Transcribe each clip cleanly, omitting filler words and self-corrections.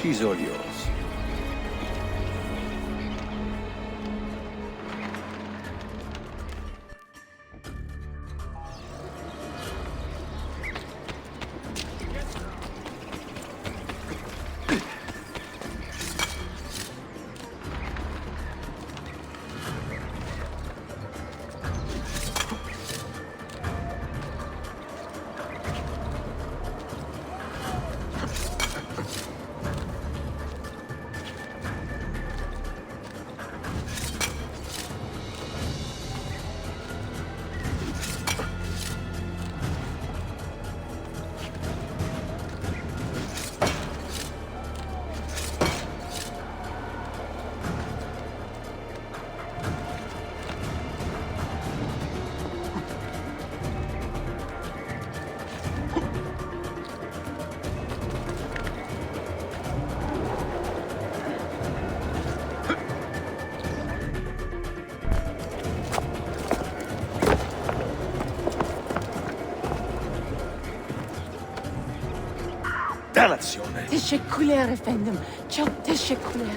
She's all yours. Dannazione! Teşekkürler efendim. Çok teşekkürler.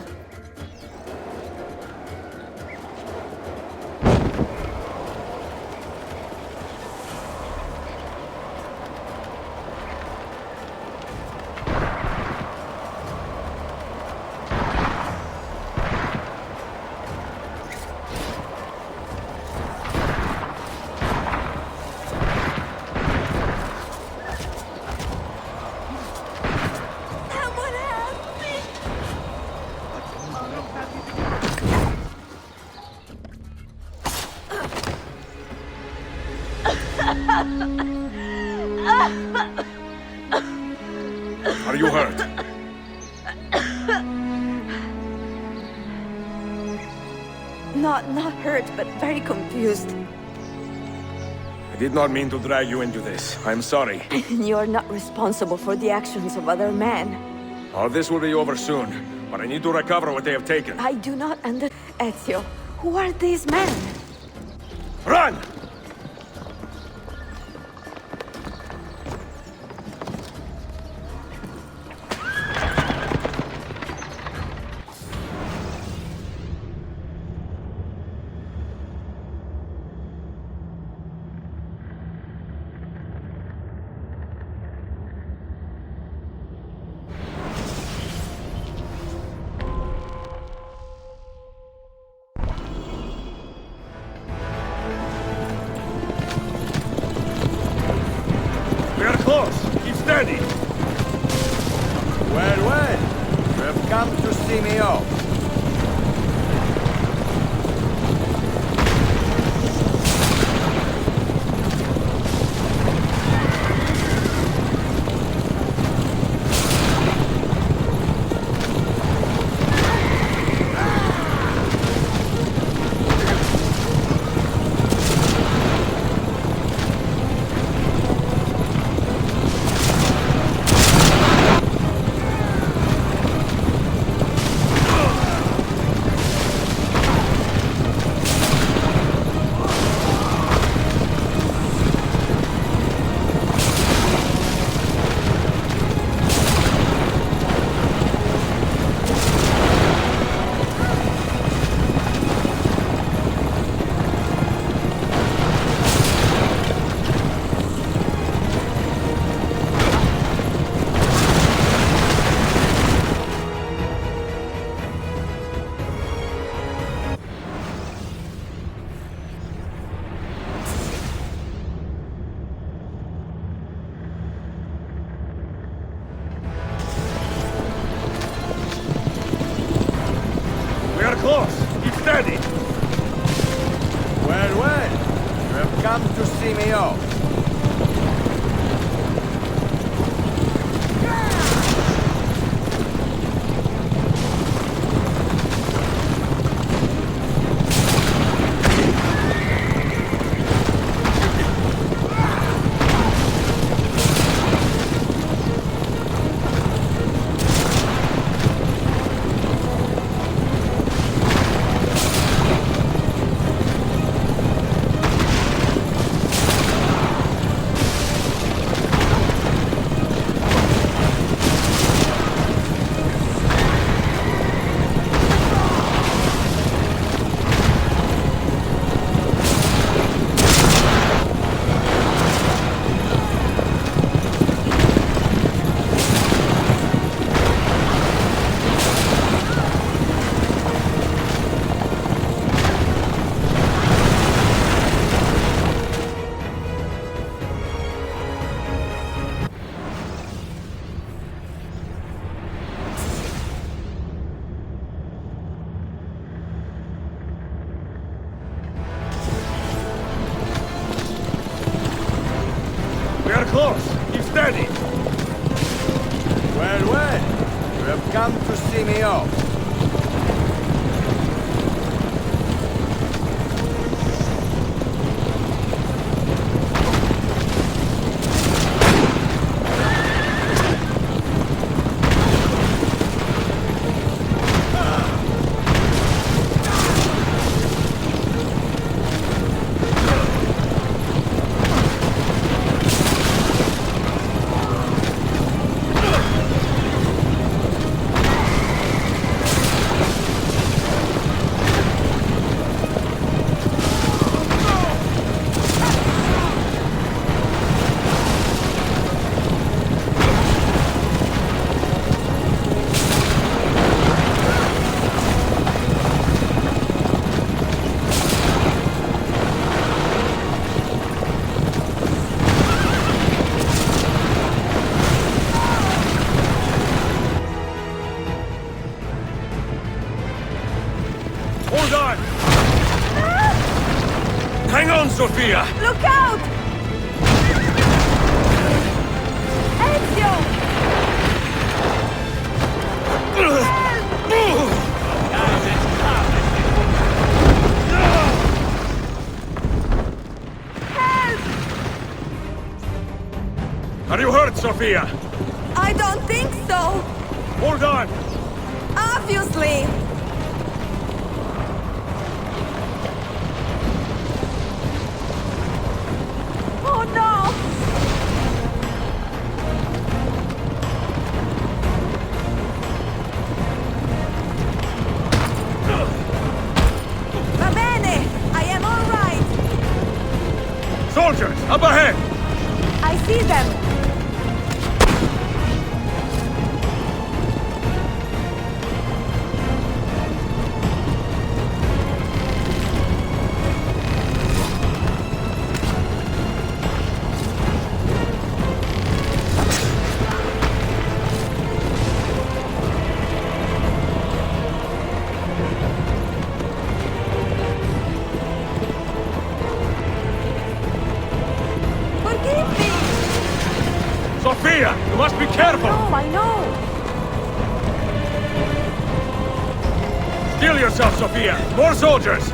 Are you hurt? Not hurt, but very confused. I did not mean to drag you into this. I'm sorry. You're not responsible for the actions of other men. All this will be over soon, but I need to recover what they have taken. I do not understand. Ezio, who are these men? Run! We are close. Keep steady. Well, you have come to see me off. We are close. Keep steady. Well, well. You have come to see me off. Hold on! Hang on, Sophia! Look out! Ezio! Are you hurt, Sophia? I don't think so! Hold on! Obviously! Oh no! Va bene! I am all right! Soldiers, up ahead! I see them! Forgive me! Sophia, you must be careful! No, I know! Steel yourself, Sophia! More soldiers!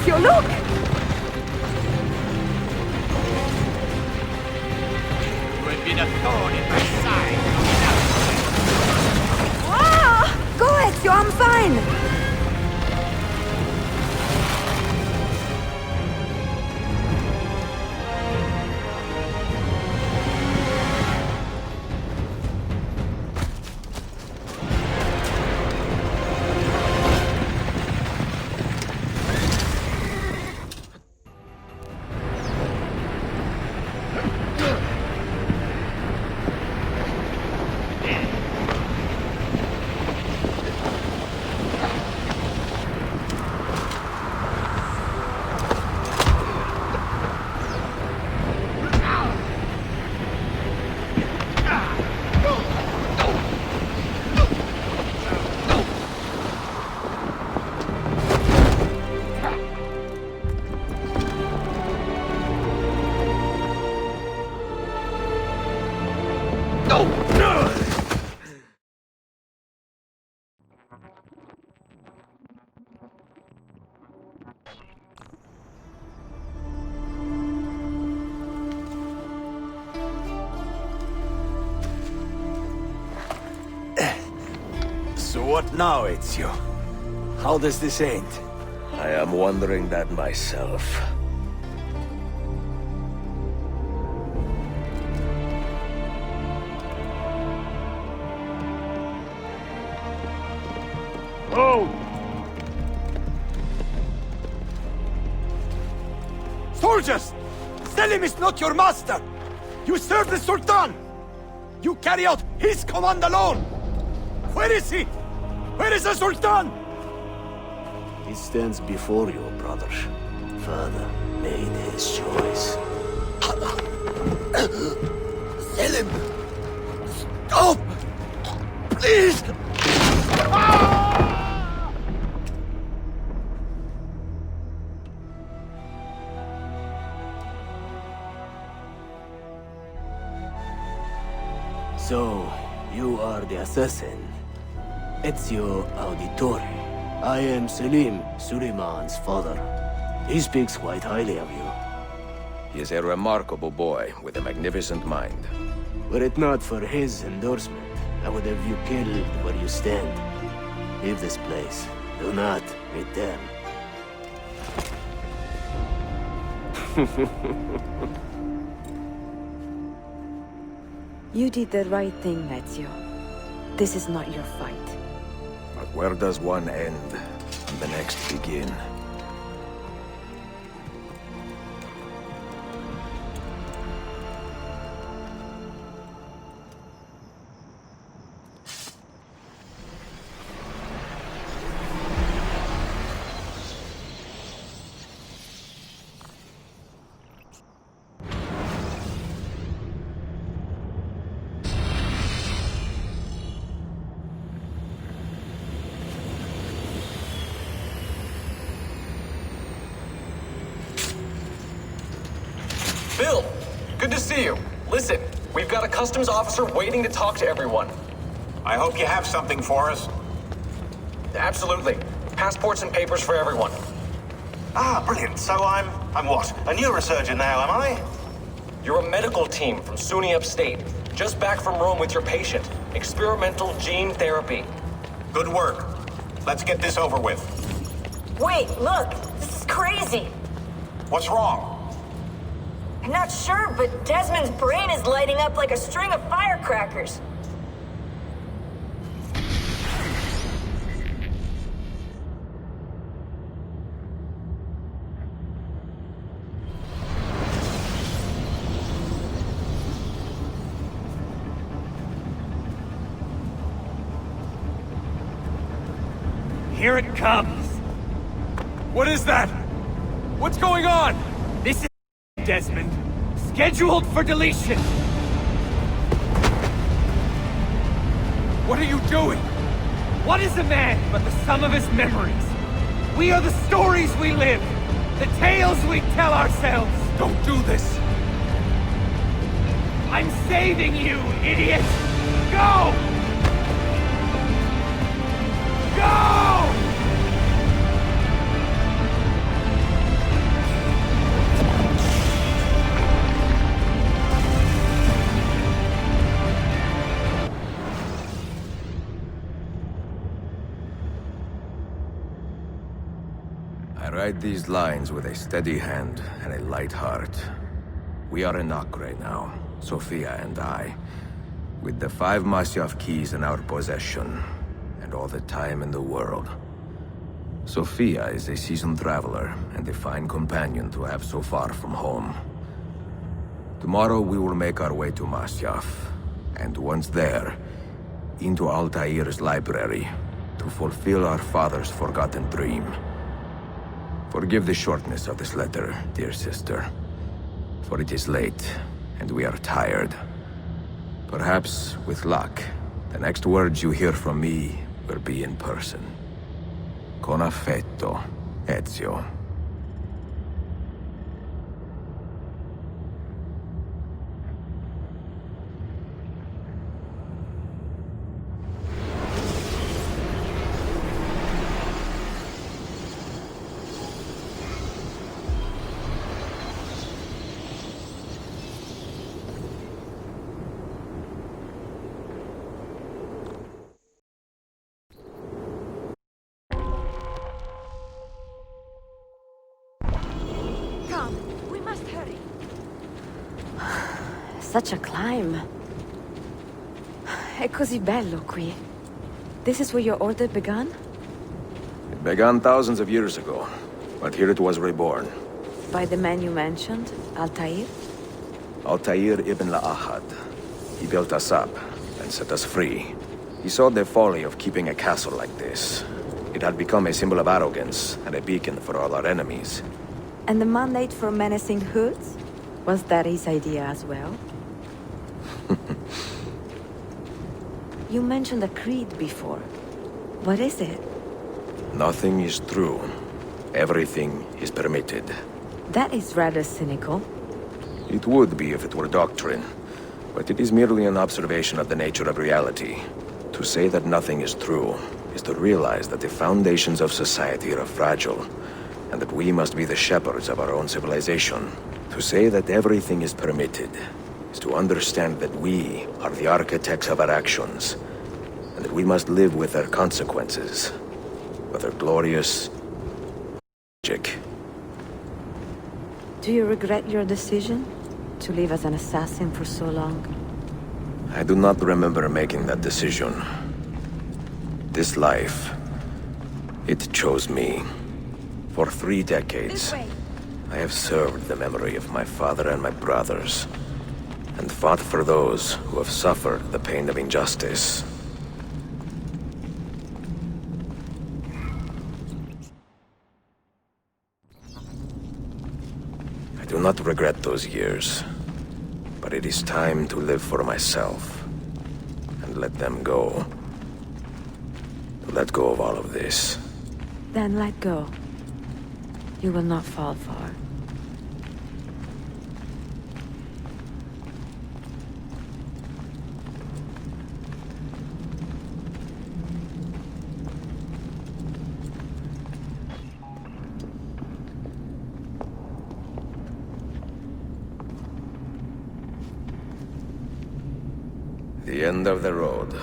Ezio, look! You have been a thorn in my side. Ah! Go, Ezio, I'm fine! So what now, Ezio? How does this end? I am wondering that myself. Oh! Soldiers! Selim is not your master! You serve the Sultan! You carry out his command alone! Where is he? Where is the Sultan? He stands before you, brother. Father made his choice. Selim! Stop! Please! So, you are the assassin. Ezio Auditore. I am Selim, Suleiman's father. He speaks quite highly of you. He is a remarkable boy with a magnificent mind. Were it not for his endorsement, I would have you killed where you stand. Leave this place. Do not return. You did the right thing, Ezio. This is not your fight. But where does one end and the next begin? Bill, good to see you. Listen, we've got a customs officer waiting to talk to everyone. I hope you have something for us. Absolutely. Passports and papers for everyone. Ah, brilliant. So I'm what? A neurosurgeon now, am I? You're a medical team from SUNY Upstate. Just back from Rome with your patient. Experimental gene therapy. Good work. Let's get this over with. Wait, look! This is crazy! What's wrong? I'm not sure, but Desmond's brain is lighting up like a string of firecrackers. Here it comes! What is that? What's going on? This is Desmond. Scheduled for deletion! What are you doing? What is a man but the sum of his memories? We are the stories we live, the tales we tell ourselves. Don't do this! I'm saving you, idiot! Go! Go! I write these lines with a steady hand and a light heart. We are in Acre now, Sophia and I, with the 5 Masyaf keys in our possession, and all the time in the world. Sophia is a seasoned traveler, and a fine companion to have so far from home. Tomorrow we will make our way to Masyaf, and once there, into Altair's library, to fulfill our father's forgotten dream. Forgive the shortness of this letter, dear sister, for it is late, and we are tired. Perhaps, with luck, the next words you hear from me will be in person. Con affetto, Ezio. Come, we must hurry. Such a climb. È così bello qui. This is where your order began? It began thousands of years ago, but here it was reborn. By the man you mentioned, Altair? Altair ibn La'ahad. He built us up and set us free. He saw the folly of keeping a castle like this. It had become a symbol of arrogance and a beacon for all our enemies. And the mandate for menacing hoods? Was that his idea as well? You mentioned a creed before. What is it? Nothing is true. Everything is permitted. That is rather cynical. It would be if it were doctrine, but it is merely an observation of the nature of reality. To say that nothing is true is to realize that the foundations of society are fragile, and that we must be the shepherds of our own civilization. To say that everything is permitted is to understand that we are the architects of our actions, and that we must live with their consequences, whether glorious or tragic. Do you regret your decision to live as an assassin for so long? I do not remember making that decision. This life, it chose me. For 3 decades, I have served the memory of my father and my brothers, and fought for those who have suffered the pain of injustice. I do not regret those years, but it is time to live for myself, and let them go. To let go of all of this. Then let go. You will not fall far. The end of the road.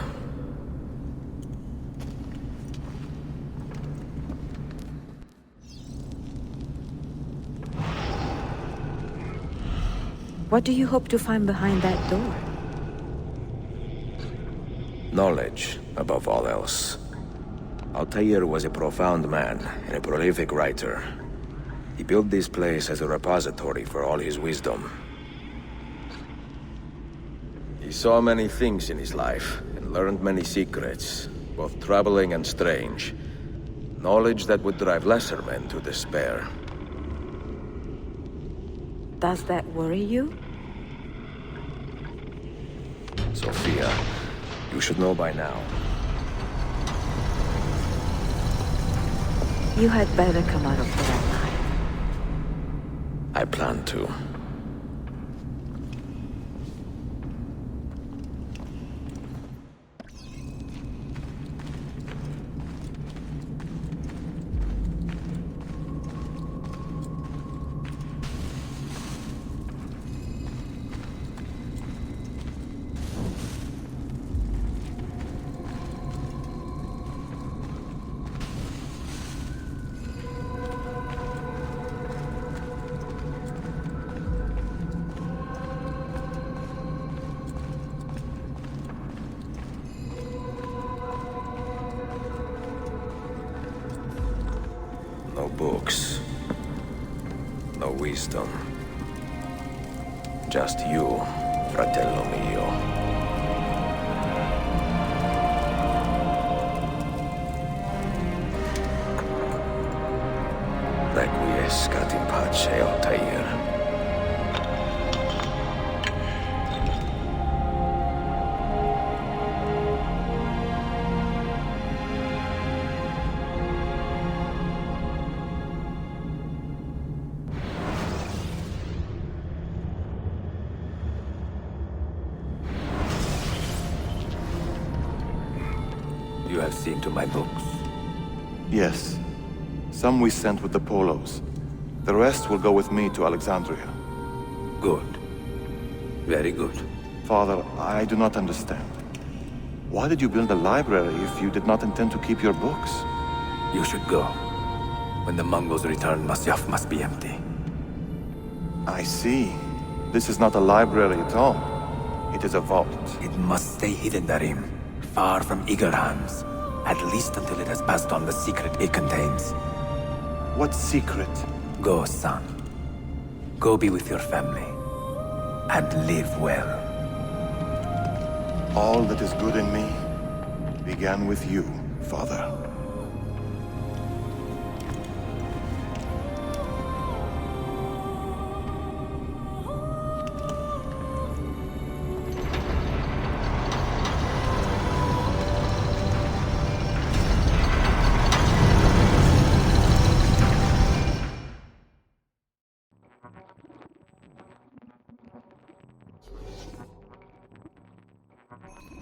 What do you hope to find behind that door? Knowledge, above all else. Altair was a profound man and a prolific writer. He built this place as a repository for all his wisdom. He saw many things in his life and learned many secrets, both troubling and strange. Knowledge that would drive lesser men to despair. Does that worry you? Sophia, you should know by now. You had better come out of there alive. I plan to. books. No wisdom. Just you, fratello mio. Requiescat in pace, Altair. You have seen to my books. Yes. Some we sent with the Polos. The rest will go with me to Alexandria. Good. Very good. Father, I do not understand. Why did you build a library if you did not intend to keep your books? You should go. When the Mongols return, Masyaf must be empty. I see. This is not a library at all. It is a vault. It must stay hidden, Darim. Far from eager hands. At least until it has passed on the secret it contains. What secret? Go, son. Go be with your family. And live well. All that is good in me began with you, Father.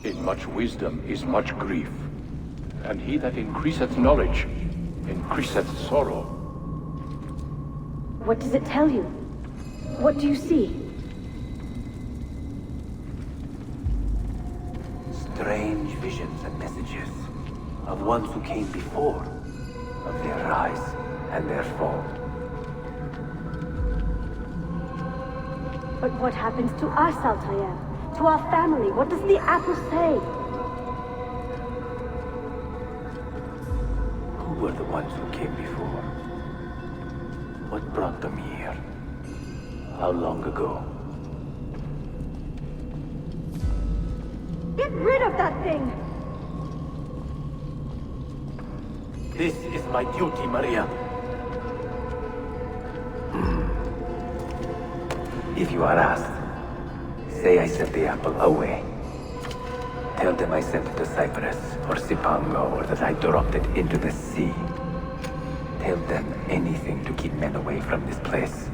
In much wisdom is much grief, and he that increaseth knowledge increaseth sorrow. What does it tell you? What do you see? Strange visions and messages of ones who came before, of their rise and their fall. But what happens to us, Altair? To our family? What does the apple say? Who were the ones who came before? What brought them here? How long ago? Get rid of that thing! This is my duty, Maria. If you are asked, say I sent the apple away. Tell them I sent it to Cyprus or Cipango, or that I dropped it into the sea. Tell them anything to keep men away from this place.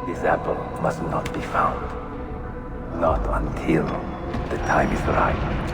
This apple must not be found. Not until the time is right.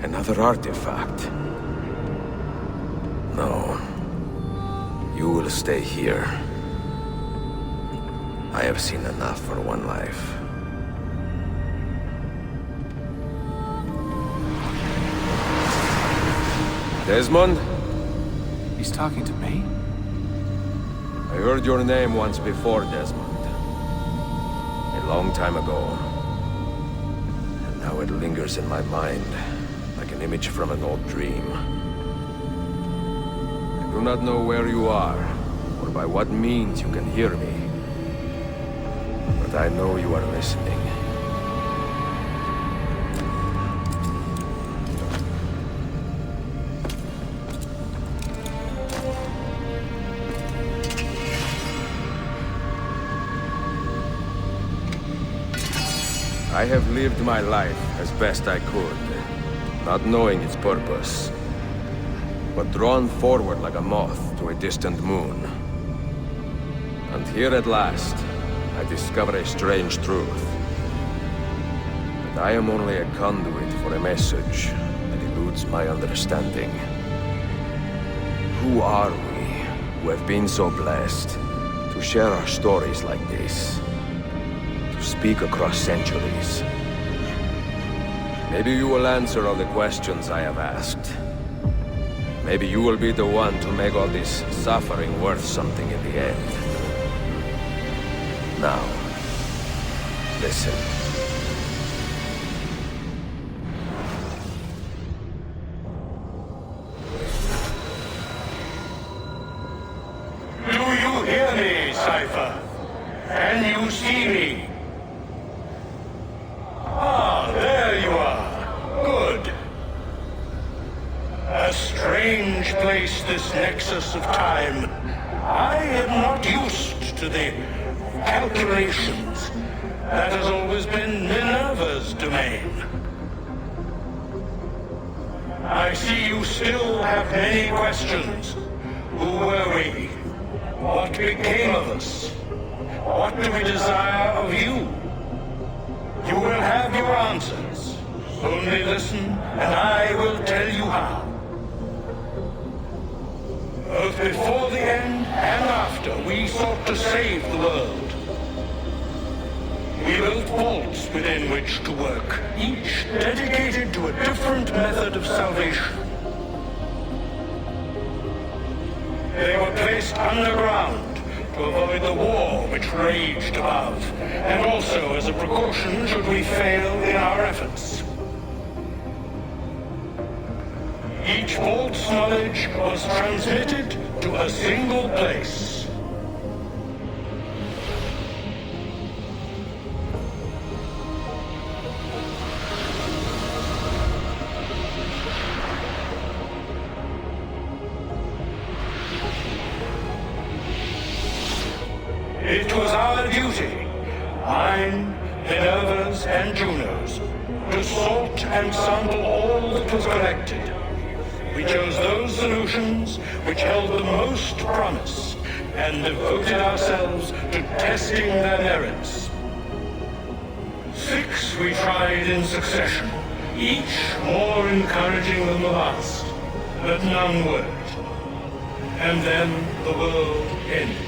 Another artifact. No. You will stay here. I have seen enough for one life. Desmond? He's talking to me? I heard your name once before, Desmond. A long time ago. And now it lingers in my mind, like an image from an old dream. I do not know where you are, or by what means you can hear me. But I know you are listening. I have lived my life as best I could, not knowing its purpose, but drawn forward like a moth to a distant moon. And here at last, I discover a strange truth. That I am only a conduit for a message that eludes my understanding. Who are we, who have been so blessed to share our stories like this? Speak across centuries. Maybe you will answer all the questions I have asked. Maybe you will be the one to make all this suffering worth something in the end. Now, listen. Do you hear me, Cypher? Can you see me? Ah, there you are. Good. A strange place, this nexus of time. I am not used to the calculations. That has always been Minerva's domain. I see you still have many questions. Who were we? What became of us? What do we desire of you? You will have your answers. Only listen, and I will tell you how. Both before the end and after, we sought to save the world. We built vaults within which to work, each dedicated to a different method of salvation. They were placed underground to avoid the war which raged above, and also as a precaution should we fail in our efforts. Each vault's knowledge was transmitted to a single place. It was our duty, mine, Minerva's, and Juno's, to sort and sample all that was collected. We chose those solutions which held the most promise, and devoted ourselves to testing their merits. 6 we tried in succession, each more encouraging than the last, but none worked. And then the world ended.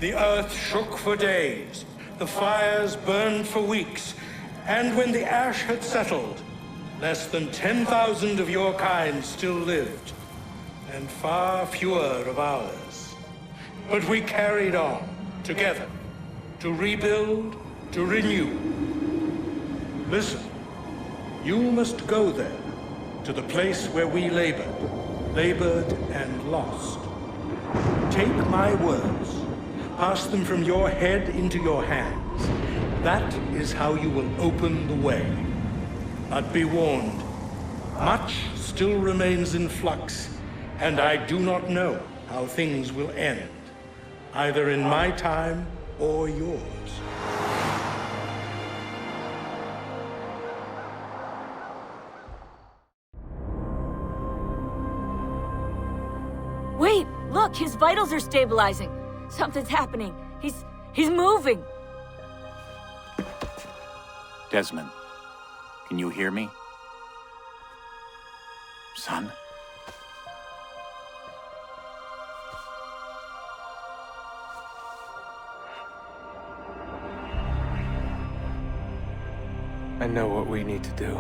The earth shook for days, the fires burned for weeks, and when the ash had settled, less than 10,000 of your kind still lived, and far fewer of ours. But we carried on, together, to rebuild, to renew. Listen, you must go there, to the place where we labored and lost. Take my words, pass them from your head into your hands. That is how you will open the way. But be warned, much still remains in flux, and I do not know how things will end, either in my time or yours. Wait, look, his vitals are stabilizing. Something's happening. He's moving. Desmond, can you hear me? Son? I know what we need to do.